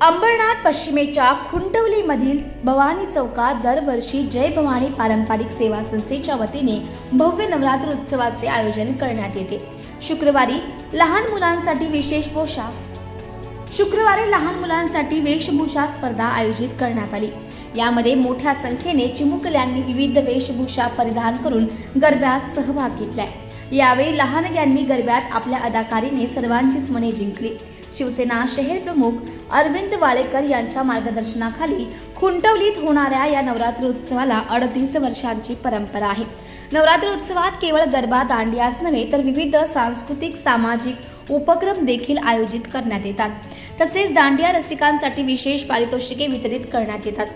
अंबरनाथ पश्चिमेच्या खुंटवलीमधील भवानी चौकात दरवर्षी जय भवानी पारंपरिक सेवा संस्थेच्या वतीने भव्य नवरात्र उत्सवाचे आयोजन करण्यात येते। शुक्रवारी लहान मुलांसाठी वेशभूषा स्पर्धा आयोजित करण्यात आली। यामध्ये मोठ्या संख्येने चिमुकल्यांनी विविध वेशभूषा परिधान करून गरब्यात सहभाग घेतलाय। यावेळी लहानग्यांनी गरब्यात आपल्या अदाकारीने सर्वांचीच मने जिंकली। शिवसेना शहर प्रमुख अरविंद वाळेकर यांच्या मार्गदर्शनाखाली खुंटवलीत होणाऱ्या या नवरात्र उत्सवाला 38 वर्षांची परंपरा आहे। नवरात्र उत्सवात केवळ गरबा दांडियाच नव्हे तर विविध सांस्कृतिक सामाजिक उपक्रम देखील आयोजित करण्यात येतात। तसेच दांडिया रसिकांसाठी विशेष पारितोषिके वितरित करण्यात येतात।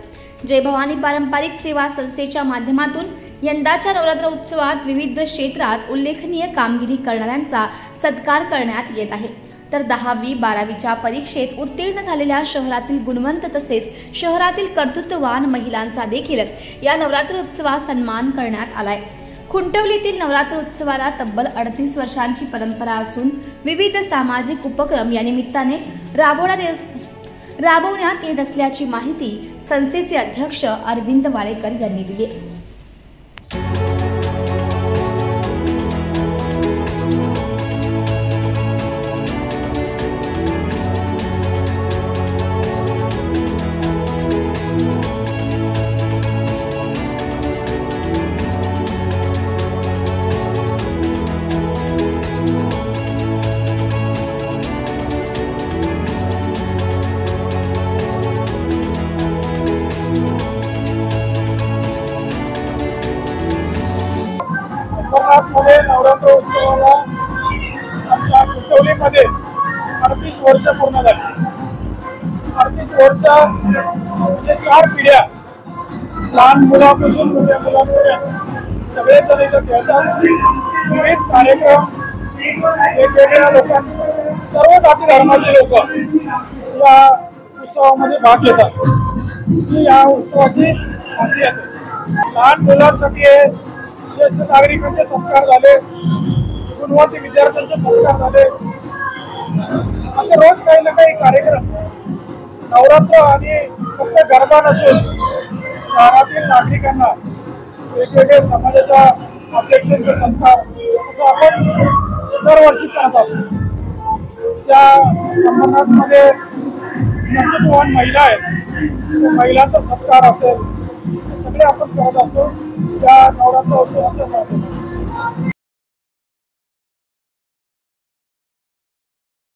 जय भवानी पारंपरिक सेवा संस्थेच्या माध्यमातून यंदाच्या नवरात्र उत्सवात विविध क्षेत्रात उल्लेखनीय कामगिरी करणाऱ्यांचा सत्कार करण्यात येत आहे। तर 10वी 12वीच्या परीक्षेत उत्तीर्ण झालेल्या शहरातील गुणवंत तसेच शहरातील कर्तृत्ववान महिलांचा देखील या नवरात्र उत्सवात सन्मान करण्यात आलाय। खुंटवलीतील नवरात्र उत्सवाला तब्बल 38 वर्षांची परंपरा असून विविध सामाजिक उपक्रम या निमित्ताने राबवण्यात येत असल्याची माहिती संस्थेचे अध्यक्ष अरविंद वाळेकर यांनी दिली। नवरात्र उत्सवाला आपल्या खुंटवलीमध्ये 38 वर्ष पूर्ण झाली। 38 वर्ष म्हणजे 4 पिढ्या, लहान मुलापासून मोठ्या मुलांपर्यंत सगळेजण इथं खेळतात। विविध कार्यक्रम, वेगवेगळ्या लोकांना, सर्व जाती धर्माचे लोक या उत्सवामध्ये भाग घेतात। ही या उत्सवाची खासियत आहे। लहान मुलांसाठी ज्येष्ठ नागरिकांचे सत्कार झाले, गुणवंत विद्यार्थ्यांचे सत्कार झाले, असे रोज काही ना काही कार्यक्रम। नवरात्र आणि फक्त गरबा नसून शहरातील नागरिकांना वेगवेगळ्या समाजाच्या अध्यक्षांचे सत्कार असं आपण दरवर्षी करत असतो। त्या अंबरनाथमध्ये कर्तृत्ववान महिला आहेत, महिलांचा सत्कार असेल, सगळे आपण करत असतो या नवरात्र उत्सवाच्या